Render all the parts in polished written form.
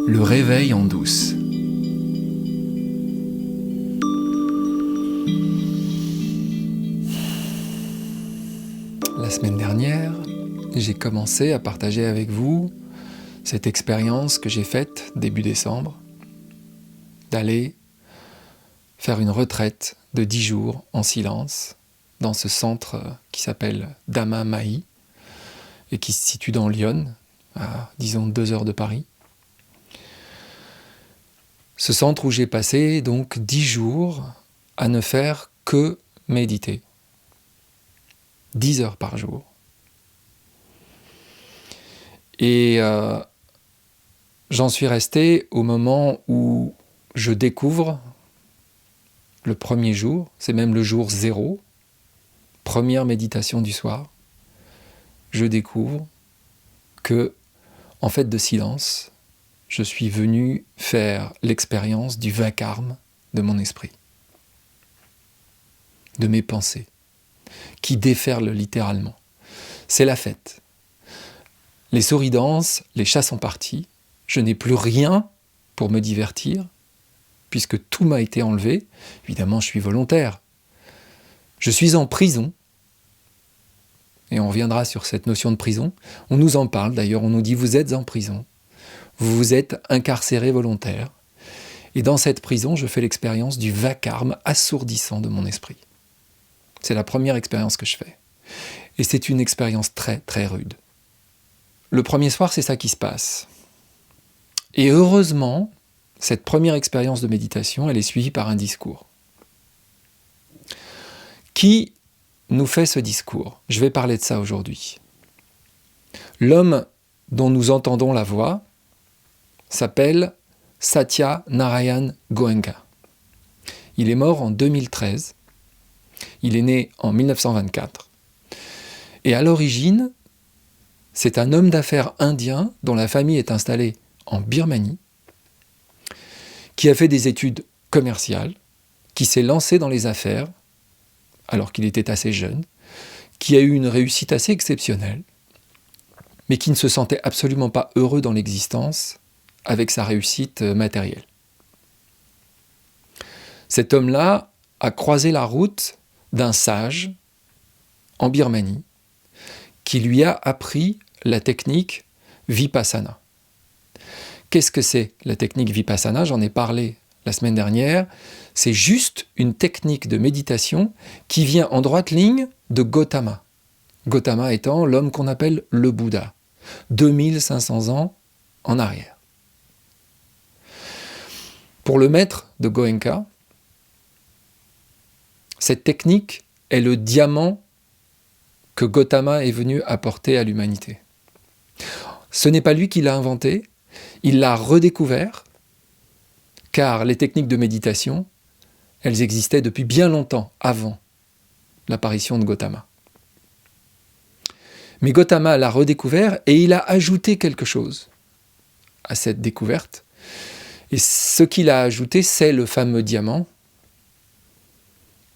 Le réveil en douce. La semaine dernière, j'ai commencé à partager avec vous cette expérience que j'ai faite début décembre, d'aller faire une retraite de 10 jours en silence dans ce centre qui s'appelle Dhamma Mahi et qui se situe dans l'Yonne, à disons 2 heures de Paris. Ce centre où j'ai passé donc 10 jours à ne faire que méditer. 10 heures par jour. Et j'en suis resté au moment où je découvre le premier jour, c'est même le jour 0, première méditation du soir, je découvre que, en fait de silence, je suis venu faire l'expérience du vacarme de mon esprit, de mes pensées, qui déferlent littéralement. C'est la fête. Les souris dansent, les chats sont partis, je n'ai plus rien pour me divertir, puisque tout m'a été enlevé. Évidemment, je suis volontaire. Je suis en prison, et on reviendra sur cette notion de prison. On nous en parle d'ailleurs, on nous dit « vous êtes en prison, vous êtes incarcéré volontaire ». Et dans cette prison, je fais l'expérience du vacarme assourdissant de mon esprit. C'est la première expérience que je fais. Et c'est une expérience très, très rude. Le premier soir, c'est ça qui se passe. Et heureusement, cette première expérience de méditation, elle est suivie par un discours. Qui nous fait ce discours? Je vais parler de ça aujourd'hui. L'homme dont nous entendons la voix s'appelle Satya Narayan Goenka. Il est mort en 2013. Il est né en 1924. Et à l'origine, c'est un homme d'affaires indien dont la famille est installée en Birmanie, qui a fait des études commerciales, qui s'est lancé dans les affaires alors qu'il était assez jeune, qui a eu une réussite assez exceptionnelle, mais qui ne se sentait absolument pas heureux dans l'existence avec sa réussite matérielle. Cet homme-là a croisé la route d'un sage en Birmanie qui lui a appris la technique Vipassana. Qu'est-ce que c'est la technique Vipassana? J'en ai parlé la semaine dernière. C'est juste une technique de méditation qui vient en droite ligne de Gautama. Gautama étant l'homme qu'on appelle le Bouddha, 2500 ans en arrière. Pour le maître de Goenka, cette technique est le diamant que Gautama est venu apporter à l'humanité. Ce n'est pas lui qui l'a inventé, il l'a redécouvert, car les techniques de méditation, elles existaient depuis bien longtemps avant l'apparition de Gautama. Mais Gautama l'a redécouvert et il a ajouté quelque chose à cette découverte. Et ce qu'il a ajouté, c'est le fameux diamant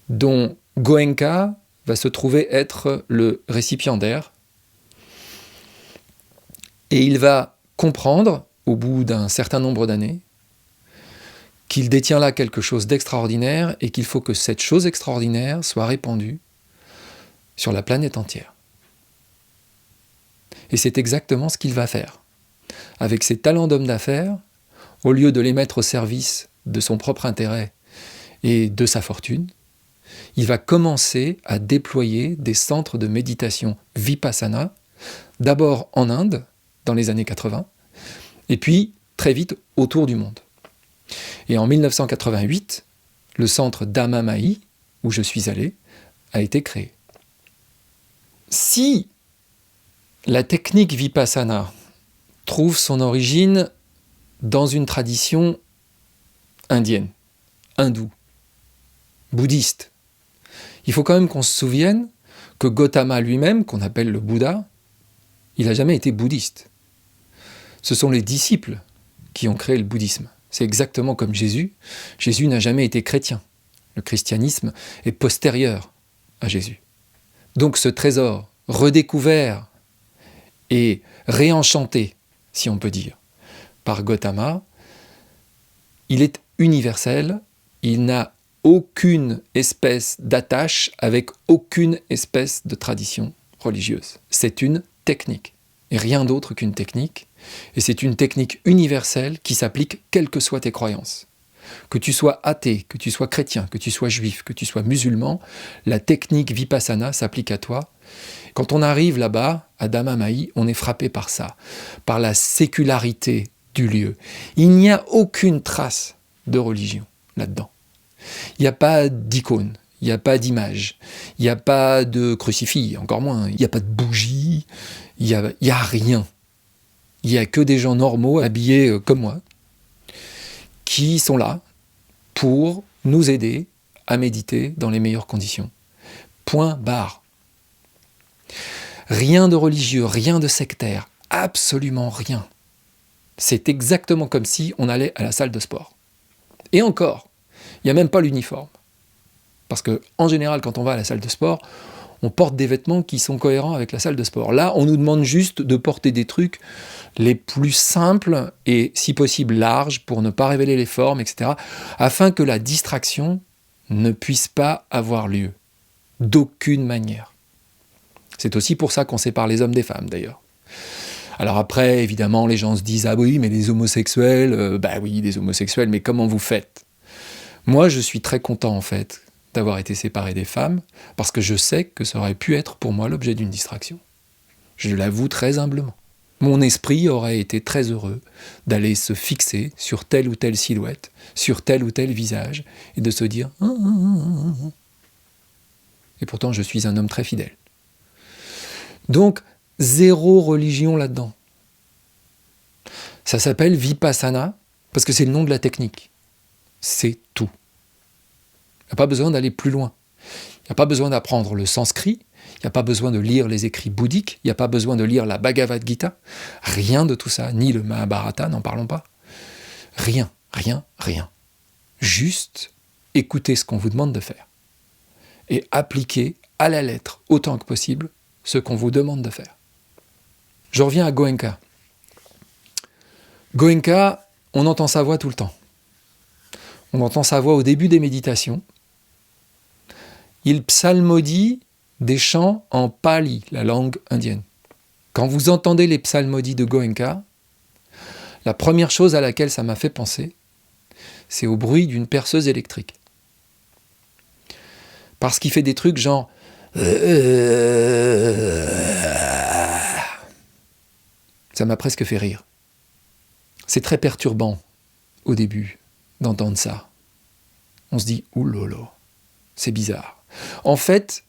dont Goenka va se trouver être le récipiendaire. Et il va comprendre, au bout d'un certain nombre d'années, qu'il détient là quelque chose d'extraordinaire et qu'il faut que cette chose extraordinaire soit répandue sur la planète entière. Et c'est exactement ce qu'il va faire. Avec ses talents d'homme d'affaires, au lieu de les mettre au service de son propre intérêt et de sa fortune, il va commencer à déployer des centres de méditation Vipassana, d'abord en Inde, dans les années 80, et puis très vite autour du monde. Et en 1988, le centre Dhamma Mahi, où je suis allé, a été créé. Si la technique Vipassana trouve son origine dans une tradition indienne, hindoue, bouddhiste, il faut quand même qu'on se souvienne que Gautama lui-même, qu'on appelle le Bouddha, il n'a jamais été bouddhiste. Ce sont les disciples qui ont créé le bouddhisme. C'est exactement comme Jésus. Jésus n'a jamais été chrétien. Le christianisme est postérieur à Jésus. Donc ce trésor redécouvert et réenchanté, si on peut dire, par Gautama, il est universel, il n'a aucune espèce d'attache avec aucune espèce de tradition religieuse. C'est une technique, et rien d'autre qu'une technique, et c'est une technique universelle qui s'applique quelles que soient tes croyances. Que tu sois athée, que tu sois chrétien, que tu sois juif, que tu sois musulman, la technique Vipassana s'applique à toi. Quand on arrive là-bas, à Dhamma-Mahi, on est frappé par ça, par la sécularité du lieu. Il n'y a aucune trace de religion là-dedans. Il n'y a pas d'icône, il n'y a pas d'image, il n'y a pas de crucifix, encore moins, il n'y a pas de bougie, il n'y a rien. Il n'y a que des gens normaux, habillés comme moi, qui sont là pour nous aider à méditer dans les meilleures conditions. Point barre. Rien de religieux, rien de sectaire, absolument rien. C'est exactement comme si on allait à la salle de sport. Et encore, il n'y a même pas l'uniforme. Parce qu'en général, quand on va à la salle de sport, on porte des vêtements qui sont cohérents avec la salle de sport. Là, on nous demande juste de porter des trucs les plus simples et, si possible, larges pour ne pas révéler les formes, etc., afin que la distraction ne puisse pas avoir lieu. D'aucune manière. C'est aussi pour ça qu'on sépare les hommes des femmes, d'ailleurs. Alors après, évidemment, les gens se disent « Ah oui, mais les homosexuels, bah oui, les homosexuels, mais comment vous faites ?» Moi, je suis très content, en fait, d'avoir été séparé des femmes, parce que je sais que ça aurait pu être pour moi l'objet d'une distraction. Je l'avoue très humblement. Mon esprit aurait été très heureux d'aller se fixer sur telle ou telle silhouette, sur tel ou tel visage, et de se dire « Et pourtant, je suis un homme très fidèle. » Donc, zéro religion là-dedans. Ça s'appelle Vipassana, parce que c'est le nom de la technique. C'est tout. Il n'y a pas besoin d'aller plus loin. Il n'y a pas besoin d'apprendre le sanskrit, il n'y a pas besoin de lire les écrits bouddhiques, il n'y a pas besoin de lire la Bhagavad Gita. Rien de tout ça, ni le Mahabharata, n'en parlons pas. Rien, rien, rien. Juste écoutez ce qu'on vous demande de faire. Et appliquez à la lettre, autant que possible, ce qu'on vous demande de faire. Je reviens à Goenka. Goenka, on entend sa voix tout le temps. On entend sa voix au début des méditations. Il psalmodie des chants en pali, la langue indienne. Quand vous entendez les psalmodies de Goenka, la première chose à laquelle ça m'a fait penser, c'est au bruit d'une perceuse électrique. Parce qu'il fait des trucs genre... Ça m'a presque fait rire. C'est très perturbant, au début, d'entendre ça. On se dit, oulolo, c'est bizarre. En fait,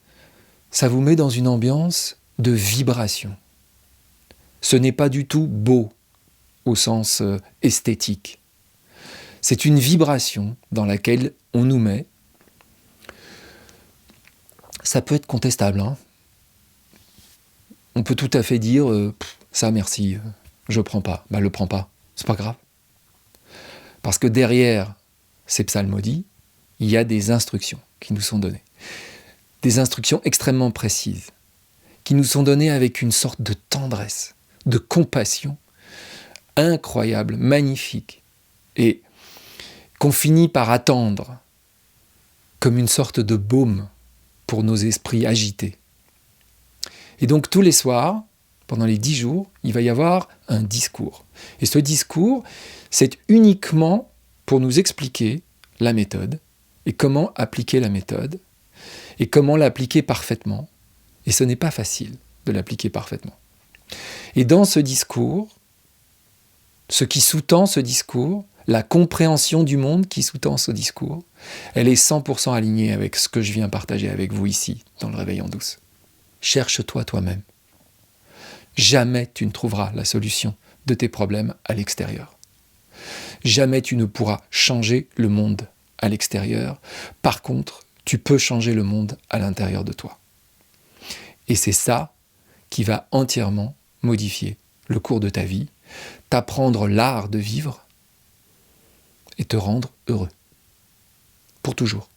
ça vous met dans une ambiance de vibration. Ce n'est pas du tout beau, au sens esthétique. C'est une vibration dans laquelle on nous met. Ça peut être contestable, hein. On peut tout à fait dire ça merci, je prends pas. Bah le prends pas, c'est pas grave. Parce que derrière ces psalmodies, il y a des instructions qui nous sont données. Des instructions extrêmement précises, qui nous sont données avec une sorte de tendresse, de compassion incroyable, magnifique, et qu'on finit par attendre comme une sorte de baume pour nos esprits agités. Et donc tous les soirs, pendant les 10 jours, il va y avoir un discours. Et ce discours, c'est uniquement pour nous expliquer la méthode, et comment appliquer la méthode, et comment l'appliquer parfaitement. Et ce n'est pas facile de l'appliquer parfaitement. Et dans ce discours, ce qui sous-tend ce discours, la compréhension du monde qui sous-tend ce discours, elle est 100% alignée avec ce que je viens partager avec vous ici, dans le Réveil en douce. Cherche-toi toi-même. Jamais tu ne trouveras la solution de tes problèmes à l'extérieur. Jamais tu ne pourras changer le monde à l'extérieur. Par contre, tu peux changer le monde à l'intérieur de toi. Et c'est ça qui va entièrement modifier le cours de ta vie, t'apprendre l'art de vivre et te rendre heureux. Pour toujours.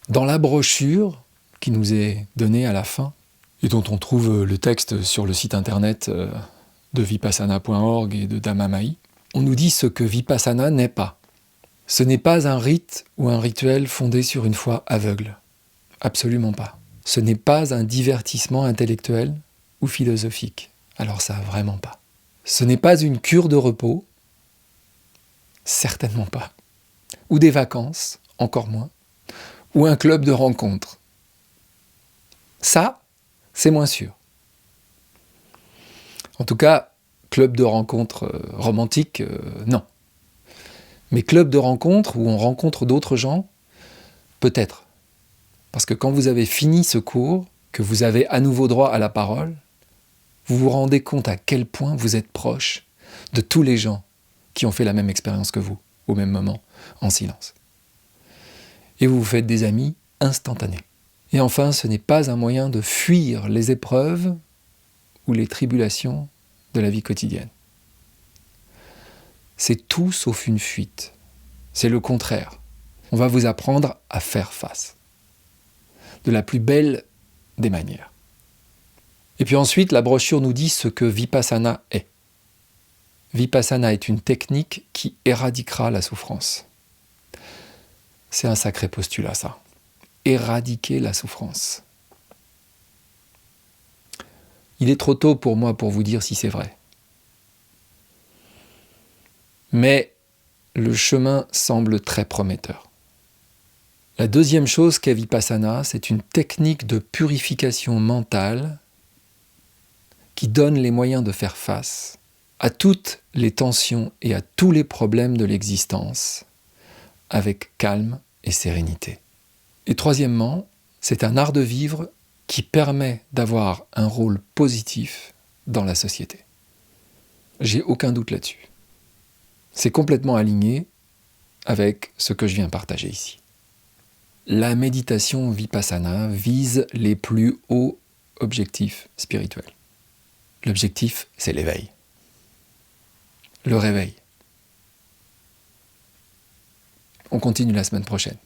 Dans la brochure qui nous est donnée à la fin, et dont on trouve le texte sur le site internet de vipassana.org et de Dhammamai, on nous dit ce que Vipassana n'est pas. Ce n'est pas un rite ou un rituel fondé sur une foi aveugle. Absolument pas. Ce n'est pas un divertissement intellectuel ou philosophique. Alors ça, vraiment pas. Ce n'est pas une cure de repos. Certainement pas. Ou des vacances, encore moins. Ou un club de rencontres. Ça, c'est moins sûr. En tout cas, club de rencontres romantiques, non. Mais club de rencontres où on rencontre d'autres gens, peut-être. Parce que quand vous avez fini ce cours, que vous avez à nouveau droit à la parole, vous vous rendez compte à quel point vous êtes proche de tous les gens qui ont fait la même expérience que vous, au même moment, en silence. Et vous vous faites des amis instantanés. Et enfin, ce n'est pas un moyen de fuir les épreuves ou les tribulations de la vie quotidienne. C'est tout sauf une fuite. C'est le contraire. On va vous apprendre à faire face. De la plus belle des manières. Et puis ensuite, la brochure nous dit ce que Vipassana est. Vipassana est une technique qui éradiquera la souffrance. C'est un sacré postulat, ça. Éradiquer la souffrance. Il est trop tôt pour moi pour vous dire si c'est vrai. Mais le chemin semble très prometteur. La deuxième chose qu'est Vipassana, c'est une technique de purification mentale qui donne les moyens de faire face à toutes les tensions et à tous les problèmes de l'existence avec calme et sérénité. Et troisièmement, c'est un art de vivre qui permet d'avoir un rôle positif dans la société. J'ai aucun doute là-dessus. C'est complètement aligné avec ce que je viens partager ici. La méditation Vipassana vise les plus hauts objectifs spirituels. L'objectif, c'est l'éveil. Le réveil. On continue la semaine prochaine.